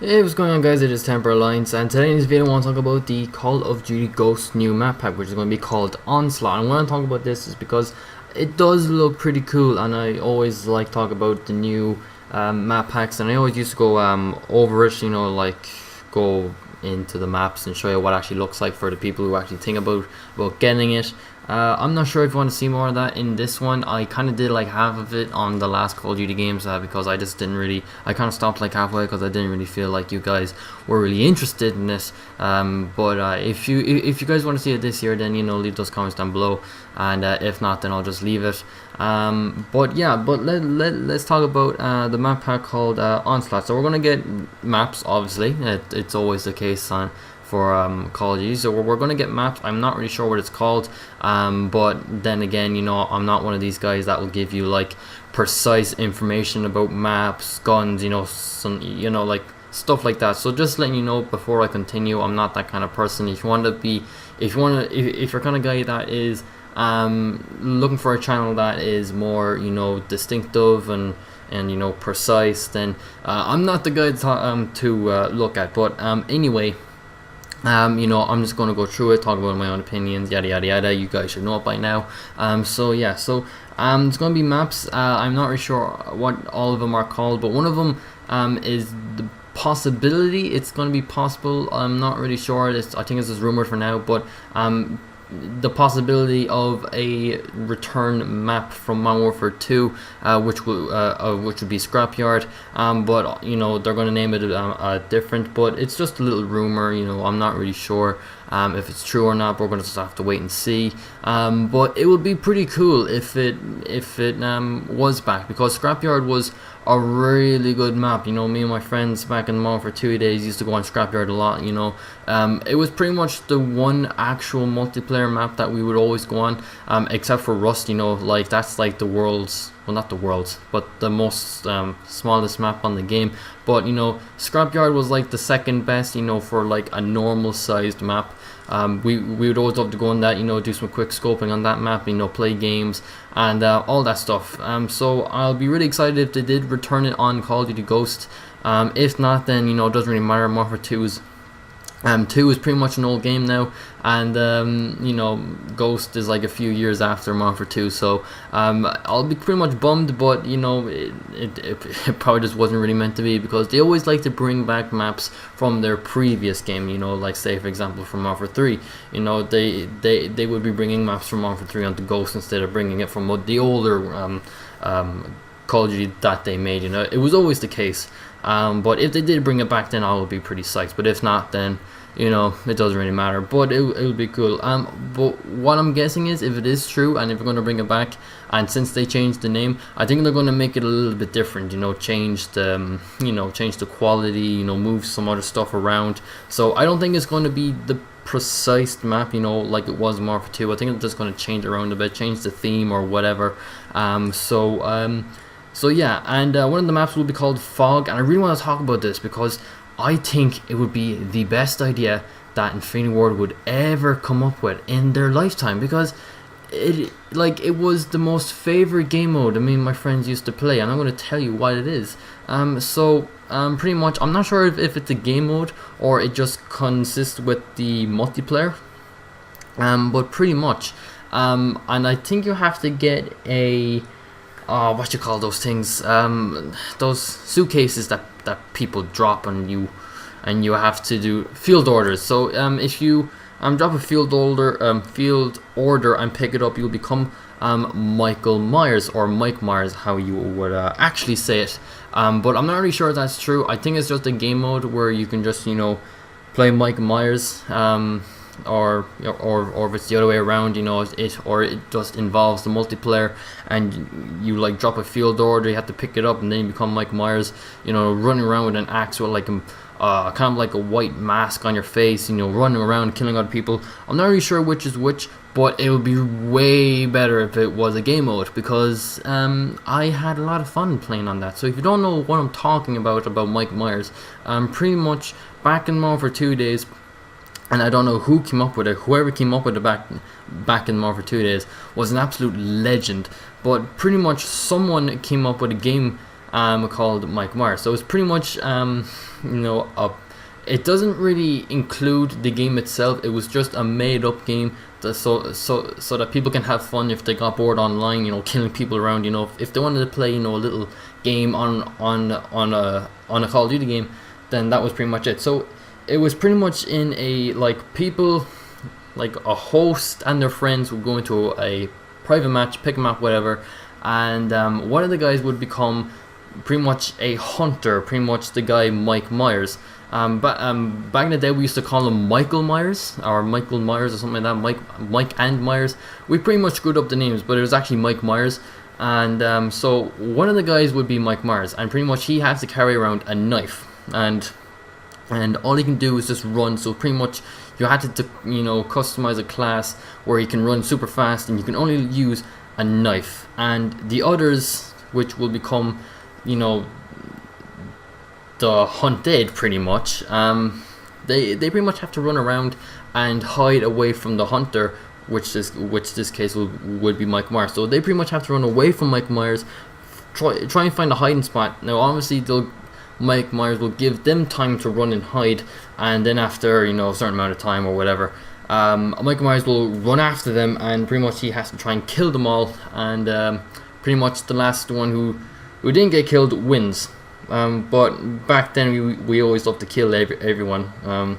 Hey, what's going on, guys? It is TemperAlliance, and today in this video I want to talk about the Call of Duty Ghost new map pack, which is going to be called Onslaught. And when I talk about this is because it does look pretty cool, and I always like talk about the new map packs, and I always used to go over it, like go into the maps and show you what it actually looks like for the people who actually think about getting it. I'm not sure if you want to see more of that in this one. I kind of did like half of it on the last Call of Duty games because I just didn't really, I kind of stopped like halfway because I didn't really feel like you guys were really interested in this. But if you guys want to see it this year, then leave those comments down below, and if not, then I'll just leave it. But let's talk about the map pack called Onslaught. So we're gonna get maps, obviously. It's always the case for Call of Duty, so we're going to get maps. I'm not really sure what it's called, but then again, I'm not one of these guys that will give you like precise information about maps, guns, some like stuff like that. So just letting you know before I continue, I'm not that kind of person. If you're kind of guy that is looking for a channel that is more distinctive and precise, then I'm not the guy to look at. But anyway, I'm just going to go through it, talk about my own opinions, yada yada yada. You guys should know it by now. So it's going to be maps. I'm not really sure what all of them are called, but one of them is the possibility. It's going to be possible. I'm not really sure. I think it's just rumored for now, but the possibility of a return map from Modern Warfare 2, which would be Scrapyard, but they're going to name it different, but it's just a little rumor. I'm not really sure if it's true or not. But we're going to just have to wait and see. But it would be pretty cool if it was back, because Scrapyard was a really good map. Me and my friends back in the Modern Warfare 2 days used to go on Scrapyard a lot. It was pretty much the one actual multiplayer map that we would always go on, except for Rust. Like that's like the world's, well, not the world's, but the most smallest map on the game. But Scrapyard was like the second best, for like a normal sized map. We would always love to go on that, do some quick scoping on that map, play games and all that stuff. So I'll be really excited if they did return it on Call of Duty Ghost. If not, then it doesn't really matter. Modern Warfare 2 is pretty much an old game now, and Ghost is like a few years after Modern Warfare 2, so I'll be pretty much bummed, but it probably just wasn't really meant to be, because they always like to bring back maps from their previous game, like say for example from Modern Warfare 3, they would be bringing maps from Modern Warfare 3 onto Ghost instead of bringing it from the older Call of Duty that they made. It was always the case. But if they did bring it back, then I would be pretty psyched. But if not, then it doesn't really matter. But it would be cool. But what I'm guessing is, if it is true and if we're going to bring it back, and since they changed the name, I think they're going to make it a little bit different. Change the change the quality. Move some other stuff around. So I don't think it's going to be the precise map, like it was in Modern Warfare 2. I think it's just going to change around a bit, change the theme or whatever. So yeah, and one of the maps will be called Fog, and I really want to talk about this because I think it would be the best idea that Infinity Ward would ever come up with in their lifetime, because it was the most favorite game mode my friends used to play, and I'm going to tell you what it is. Pretty much, I'm not sure if it's a game mode or it just consists with the multiplayer, but pretty much, and I think you have to get a what you call those things, those suitcases that people drop on you, and you have to do field orders. So if you drop a field order and pick it up, you'll become Michael Myers, or Mike Myers, how you would actually say it. But I'm not really sure if that's true. I think it's just a game mode where you can just play Mike Myers, or if it's the other way around, it just involves the multiplayer, and you like drop a field order, you have to pick it up, and then you become Mike Myers, running around with an axe with like kind of like a white mask on your face, running around killing other people. I'm not really sure which is which, but it would be way better if it was a game mode, because I had a lot of fun playing on that. So if you don't know what I'm talking about Mike Myers, pretty much back in Modern Warfare 2 days, and I don't know who came up with it. Whoever came up with it back in Modern Warfare 2 days was an absolute legend. But pretty much someone came up with a game called Mike Myers. So it's pretty much it doesn't really include the game itself. It was just a made-up game, so that people can have fun if they got bored online, killing people around. If they wanted to play, a little game on a Call of Duty game, then that was pretty much it. So it was pretty much in a people, like a host and their friends would go into a private match, pick a map, whatever, and one of the guys would become pretty much a hunter, pretty much the guy Mike Myers. But back in the day, we used to call him Michael Myers or Michael Myers or something like that. Mike and Myers. We pretty much screwed up the names, but it was actually Mike Myers. And so one of the guys would be Mike Myers, and pretty much he has to carry around a knife, and all he can do is just run. So pretty much you had to customize a class where he can run super fast, and you can only use a knife. And the others, which will become the hunted, pretty much, they pretty much have to run around and hide away from the hunter, which this case would be Mike Myers. So they pretty much have to run away from Mike Myers, try and find a hiding spot. Now obviously Mike Myers will give them time to run and hide, and then after a certain amount of time or whatever, Mike Myers will run after them, and pretty much he has to try and kill them all, and pretty much the last one who didn't get killed wins. But back then we always loved to kill everyone,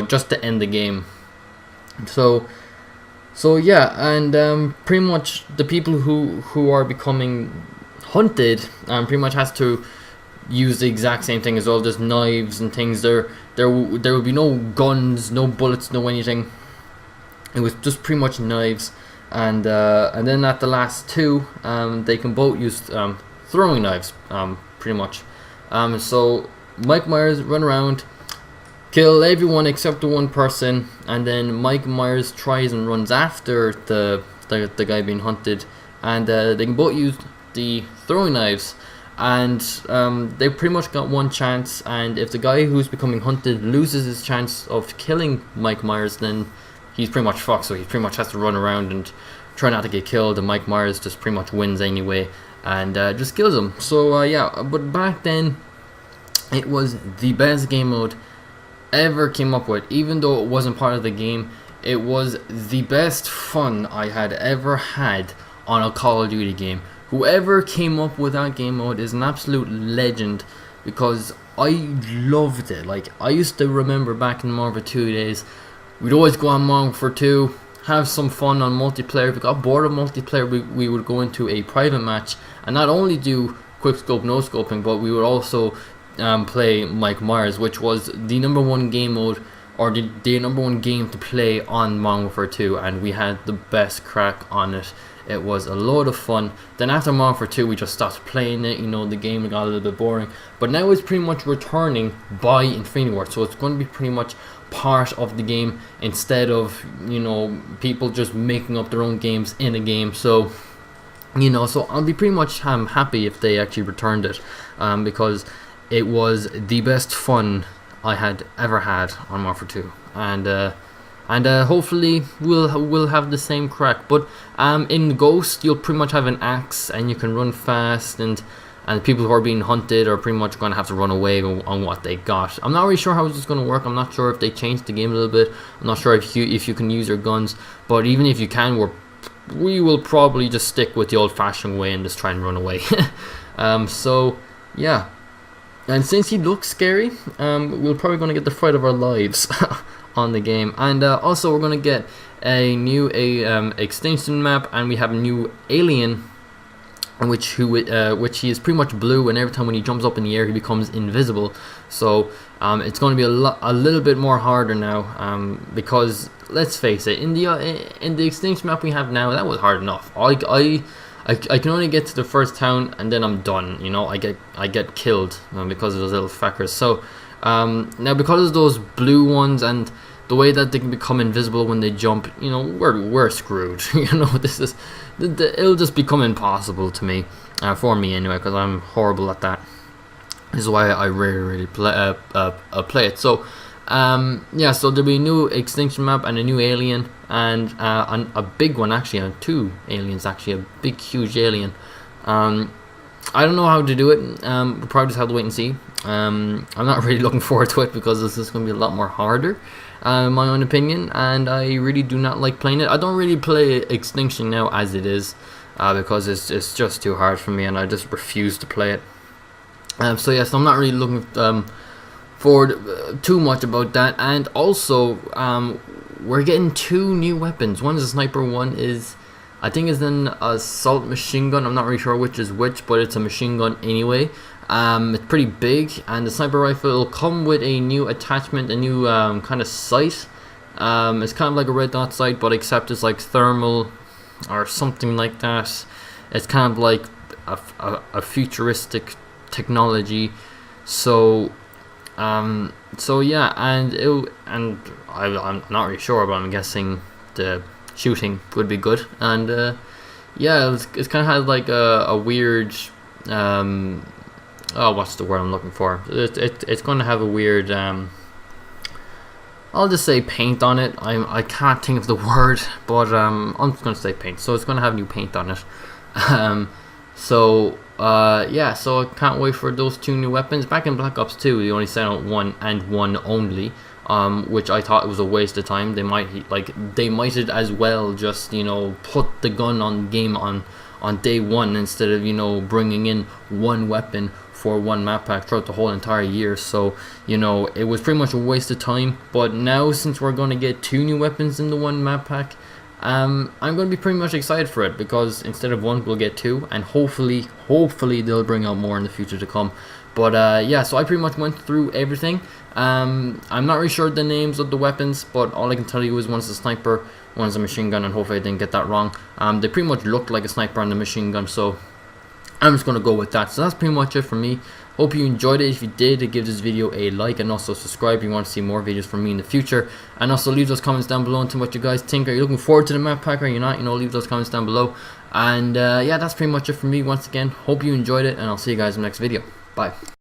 just to end the game. So yeah, and pretty much the people who are becoming hunted pretty much has to use the exact same thing as well, just knives and things. There will be no guns, no bullets, no anything. It was just pretty much knives, and then at the last two, they can both use throwing knives, pretty much. So Mike Myers run around, kill everyone except the one person, and then Mike Myers tries and runs after the guy being hunted, and they can both use the throwing knives, and they pretty much got one chance. And if the guy who's becoming hunted loses his chance of killing Mike Myers, then he's pretty much fucked. So he pretty much has to run around and try not to get killed, and Mike Myers just pretty much wins anyway, and just kills him. So yeah, but back then it was the best game mode ever came up with. Even though it wasn't part of the game, it was the best fun I had ever had on a Call of Duty game. Whoever came up with that game mode is an absolute legend, because I loved it. Like, I used to remember back in Modern Warfare 2 days, we'd always go on Modern Warfare 2, have some fun on multiplayer. If we got bored of multiplayer, we would go into a private match and not only do quick scope, no scoping, but we would also play Mike Myers, which was the number one game mode, or the number one game to play on Modern Warfare 2, and we had the best crack on it. It was a load of fun. Then after Modern Warfare 2, we just stopped playing it. The game got a little bit boring. But now it's pretty much returning by Infinity Ward, so it's going to be pretty much part of the game instead of people just making up their own games in a game. So so I'll be pretty much happy if they actually returned it, because it was the best fun I had ever had on Modern Warfare 2, and hopefully we'll have the same crack. But in Ghost, you'll pretty much have an axe, and you can run fast, and people who are being hunted are pretty much going to have to run away on what they got. I'm not really sure how it's going to work. I'm not sure if they changed the game a little bit. I'm not sure if you can use your guns, but even if you can, we will probably just stick with the old-fashioned way and just try and run away. So yeah. And since he looks scary, we're probably going to get the fight of our lives on the game. And also we're going to get a new extinction map, and we have a new alien, which he is pretty much blue, and every time when he jumps up in the air he becomes invisible. So it's going to be a little bit more harder now, because let's face it, in the extinction map we have now, that was hard enough. I can only get to the first town, and then I'm done. I get killed because of those little fuckers. So now, because of those blue ones and the way that they can become invisible when they jump, we're screwed. This is it'll just become impossible to me, for me anyway, because I'm horrible at that. This is why I rarely play it. So yeah, so there'll be a new extinction map and a new alien, and a big one actually, and two aliens actually, a big huge alien. I don't know how to do it. We'll probably just have to wait and see. I'm not really looking forward to it because this is going to be a lot more harder, in my own opinion, and I really do not like playing it. I don't really play Extinction now as it is, because it's just too hard for me, and I just refuse to play it. So yes, I'm not really looking forward too much about that. And also, we're getting 2 new weapons. One is a sniper, one is, I think, is an assault machine gun. I'm not really sure which is which, but it's a machine gun anyway. It's pretty big, and the sniper rifle will come with a new attachment, a new kind of sight. It's kind of like a red dot sight, but except it's like thermal or something like that. It's kind of like a futuristic technology. So yeah, and I'm not really sure, but I'm guessing the shooting would be good. And yeah, it's kind of has like a weird oh, what's the word I'm looking for? It's going to have a weird I'll just say paint on it. I can't think of the word, but I'm just going to say paint. So it's going to have new paint on it. Yeah, so I can't wait for those 2 new weapons. Back in Black Ops 2, they only sent out 1 and 1 only, which I thought was a waste of time. They might as well just, you know, put the gun on game on day 1 instead of, you know, bringing in 1 weapon for 1 map pack throughout the whole entire year. So, you know, it was pretty much a waste of time. But now, since we're going to get 2 new weapons in the 1 map pack, I'm going to be pretty much excited for it, because instead of 1, we'll get 2, and hopefully they'll bring out more in the future to come. But yeah, so I pretty much went through everything. I'm not really sure the names of the weapons, but all I can tell you is one's a sniper, one's a machine gun, and hopefully I didn't get that wrong. They pretty much looked like a sniper and a machine gun, so I'm just going to go with that. So that's pretty much it for me. Hope you enjoyed it. If you did, give this video a like, and also subscribe if you want to see more videos from me in the future. And also leave those comments down below and tell me what you guys think. Are you looking forward to the map pack, or are you not? You know, leave those comments down below. And yeah, that's pretty much it for me. Once again, hope you enjoyed it, and I'll see you guys in the next video. Bye.